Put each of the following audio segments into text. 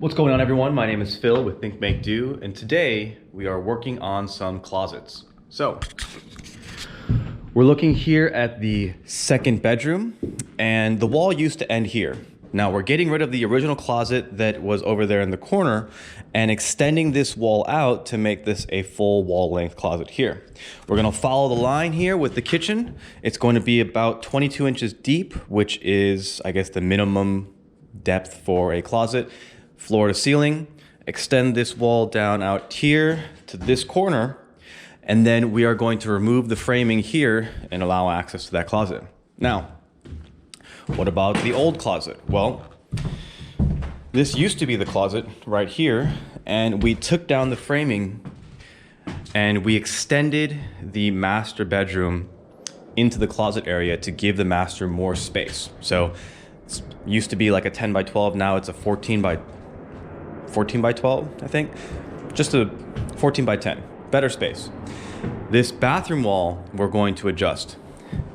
What's going on, everyone? My name is Phil with Think Make Do, and today we are working on some closets. So we're looking here at the second bedroom, and the wall used to end here. Now we're getting rid of the original closet that was over there in the corner and extending this wall out to make this a full wall length closet here. We're gonna follow the line here with the kitchen. It's going to be about 22 inches deep, which is, I guess, the minimum depth for a closet. Floor to ceiling, extend this wall down out here to this corner, and then we are going to remove the framing here and allow access to that closet. Now, what about the old closet? Well, this used to be the closet right here, and we took down the framing and we extended the master bedroom into the closet area to give the master more space. So it used to be like a 10 by 12, now it's a 14 by 12, I think. Just a 14 by 10, better space. This bathroom wall, we're going to adjust.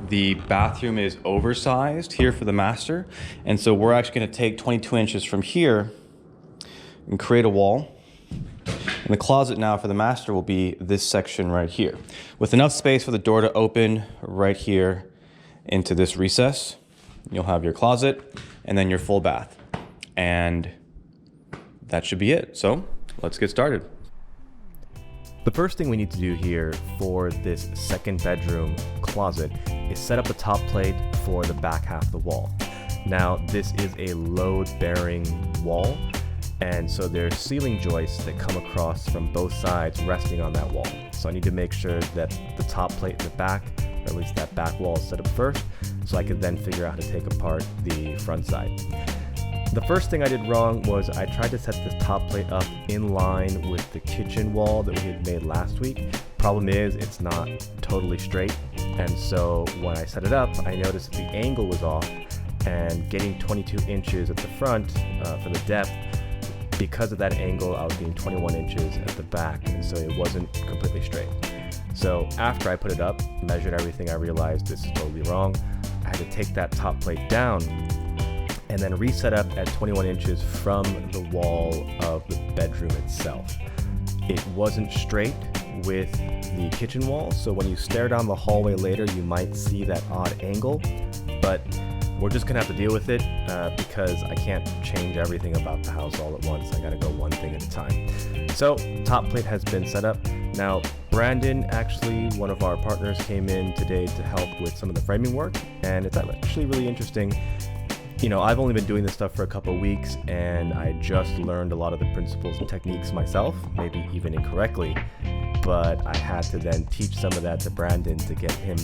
The bathroom is oversized here for the master, and so we're actually gonna take 22 inches from here and create a wall. And the closet now for the master will be this section right here, with enough space for the door to open right here into this recess. You'll have your closet and then your full bath. And that should be it. So let's get started. The first thing we need to do here for this second bedroom closet is set up a top plate for the back half of the wall. Now, this is a load-bearing wall, and so there's ceiling joists that come across from both sides resting on that wall. So I need to make sure that the top plate in the back, or at least that back wall, is set up first, so I could then figure out how to take apart the front side. The first thing I did wrong was I tried to set this top plate up in line with the kitchen wall that we had made last week. Problem is, it's not totally straight, and so when I set it up, I noticed that the angle was off, and getting 22 inches at the front for the depth, because of that angle, I was getting 21 inches at the back, and so it wasn't completely straight. So after I put it up, measured everything, I realized this is totally wrong. I had to take that top plate down and then reset up at 21 inches from the wall of the bedroom itself. It wasn't straight with the kitchen wall, so when you stare down the hallway later, you might see that odd angle, but we're just gonna have to deal with it because I can't change everything about the house all at once. I gotta go one thing at a time. So, top plate has been set up. Now, Brandon, actually, one of our partners, came in today to help with some of the framing work, and it's actually really interesting. You know, I've only been doing this stuff for a couple of weeks, and I just learned a lot of the principles and techniques myself, maybe even incorrectly, but I had to then teach some of that to Brandon to get him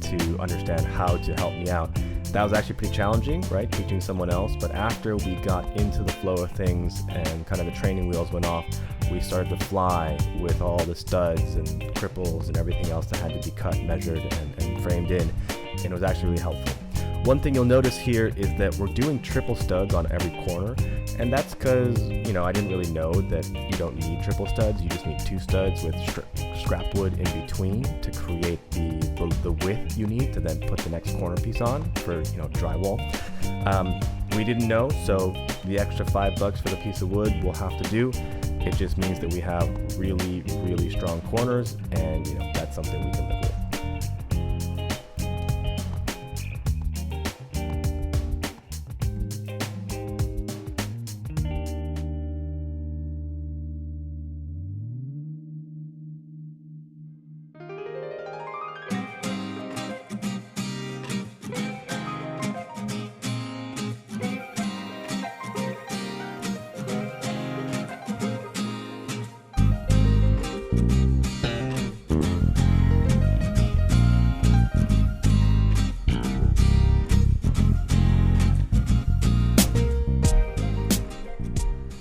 to understand how to help me out. That was actually pretty challenging, right? Teaching someone else, but after we got into the flow of things and kind of the training wheels went off, we started to fly with all the studs and cripples and everything else that had to be cut, measured, and framed in, and it was actually really helpful. One thing you'll notice here is that we're doing triple studs on every corner, and that's because, you know, I didn't really know that you don't need triple studs. You just need 2 studs with scrap wood in between to create the width you need to then put the next corner piece on for, you know, drywall. We didn't know, so the extra $5 for the piece of wood we'll have to do. It just means that we have really, really strong corners, and, you know, that's something we can live with.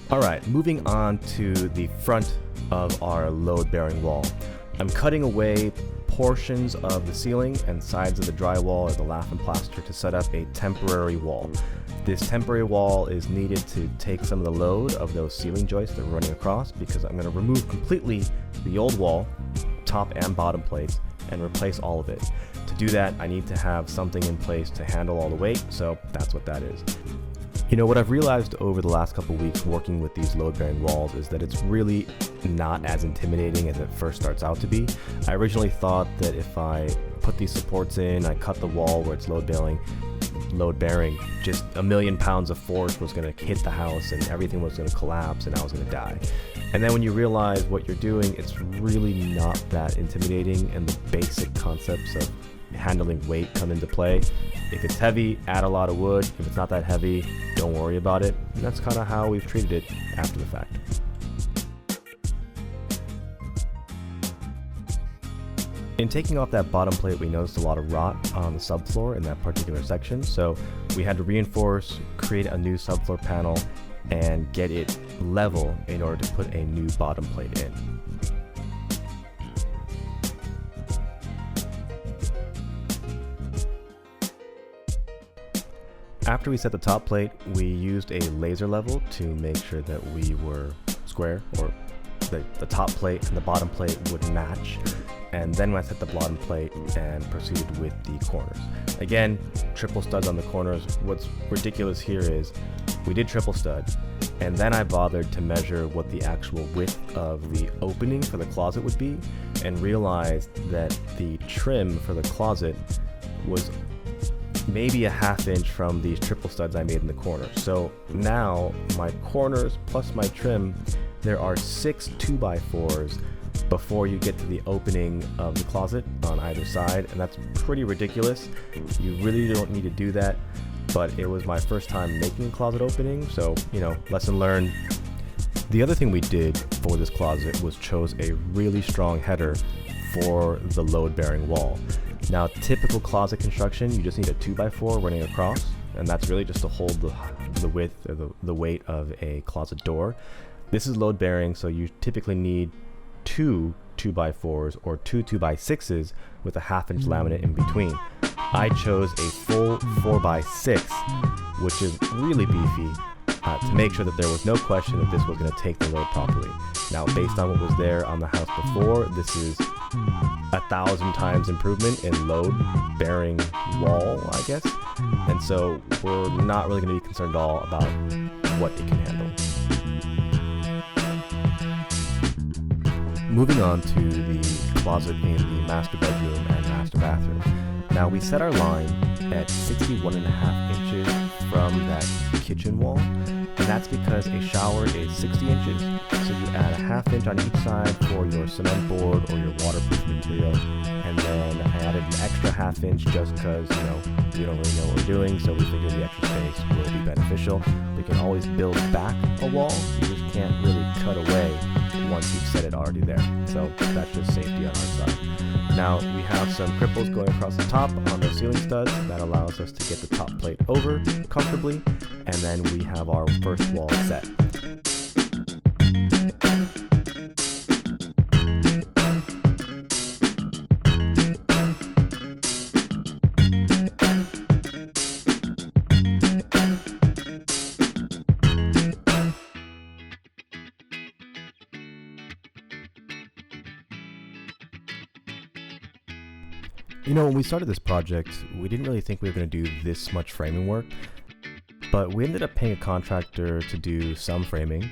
All right, moving on to the front of our load-bearing wall. I'm cutting away portions of the ceiling and sides of the drywall or the lath and plaster to set up a temporary wall. This temporary wall is needed to take some of the load of those ceiling joists that are running across, because I'm going to remove completely the old wall, top and bottom plates, and replace all of it. To do that, I need to have something in place to handle all the weight, so that's what that is. You know, what I've realized over the last couple weeks working with these load-bearing walls is that it's really not as intimidating as it first starts out to be. I originally thought that if I put these supports in, I cut the wall where it's load-bearing, just a million pounds of force was going to hit the house and everything was going to collapse and I was going to die. And then when you realize what you're doing, it's really not that intimidating, and the basic concepts of handling weight come into play. If it's heavy, add a lot of wood. If it's not that heavy, don't worry about it. And that's kind of how we've treated it after the fact. In taking off that bottom plate, we noticed a lot of rot on the subfloor in that particular section, so we had to reinforce, create a new subfloor panel, and get it level in order to put a new bottom plate in. After we set the top plate, we used a laser level to make sure that we were square, or the top plate and the bottom plate would match. And then I set the bottom plate and proceeded with the corners. Again, triple studs on the corners. What's ridiculous here is we did triple stud, and then I bothered to measure what the actual width of the opening for the closet would be, and realized that the trim for the closet was maybe a ½ inch from these triple studs I made in the corner. So now my corners plus my trim, there are 6 2x4s before you get to the opening of the closet on either side, and that's pretty ridiculous. You really don't need to do that, but it was my first time making a closet opening, so, you know, lesson learned. The other thing we did for this closet was chose a really strong header for the load-bearing wall. Now, typical closet construction, you just need a 2x4 running across, and that's really just to hold the width or the weight of a closet door. This is load-bearing, so you typically need 2 2x4s or 2 2x6s with a ½ inch laminate in between. I chose a full 4x6, which is really beefy, to make sure that there was no question that this was going to take the load properly. Now, based on what was there on the house before, this is 1,000 times improvement in load bearing wall, I guess. And so we're not really going to be concerned at all about what it can handle. Moving on to the closet in the master bedroom and master bathroom. Now, we set our line at 61.5 inches from that kitchen wall, and that's because a shower is 60 inches, so you add a ½ inch on each side for your cement board or your waterproof material, and then I added an extra ½ inch just because, you know, we don't really know what we're doing, so we figured the extra space will be beneficial. We can always build back a wall, you just can't really cut away once you've set it already there, so that's just safety on our side. Now, we have some cripples going across the top on the ceiling studs that allows us to get the top plate over comfortably, and then we have our first wall set. You know, when we started this project, we didn't really think we were going to do this much framing work, but we ended up paying a contractor to do some framing,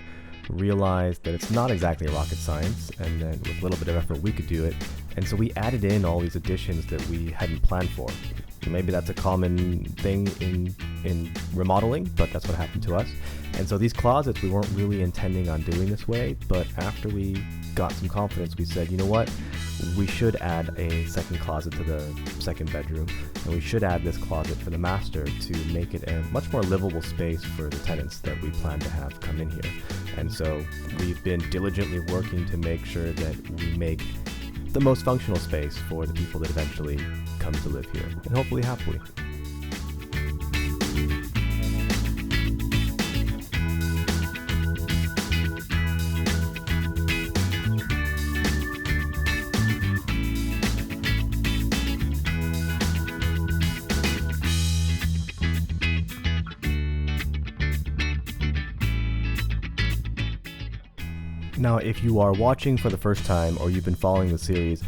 realized that it's not exactly rocket science, and then with a little bit of effort we could do it, and so we added in all these additions that we hadn't planned for. Maybe that's a common thing in remodeling, but that's what happened to us. And so these closets we weren't really intending on doing this way, but after we got some confidence, we said, you know what, we should add a second closet to the second bedroom, and we should add this closet for the master to make it a much more livable space for the tenants that we plan to have come in here. And so we've been diligently working to make sure that we make the most functional space for the people that eventually come to live here, and hopefully happily. Now, if you are watching for the first time or you've been following the series,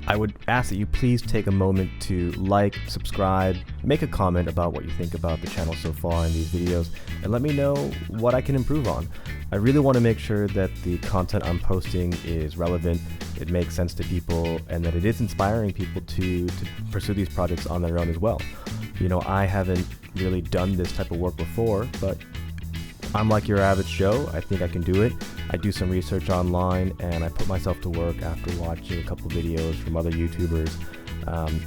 I would ask that you please take a moment to like, subscribe, make a comment about what you think about the channel so far in these videos, and let me know what I can improve on. I really want to make sure that the content I'm posting is relevant, it makes sense to people, and that it is inspiring people to pursue these projects on their own as well. You know, I haven't really done this type of work before, but I'm like your average Joe. I think I can do it. I do some research online and I put myself to work after watching a couple videos from other YouTubers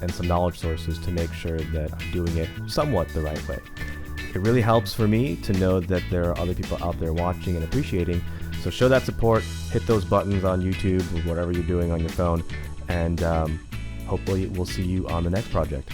and some knowledge sources to make sure that I'm doing it somewhat the right way. It really helps for me to know that there are other people out there watching and appreciating. So show that support, hit those buttons on YouTube or whatever you're doing on your phone, and hopefully we'll see you on the next project.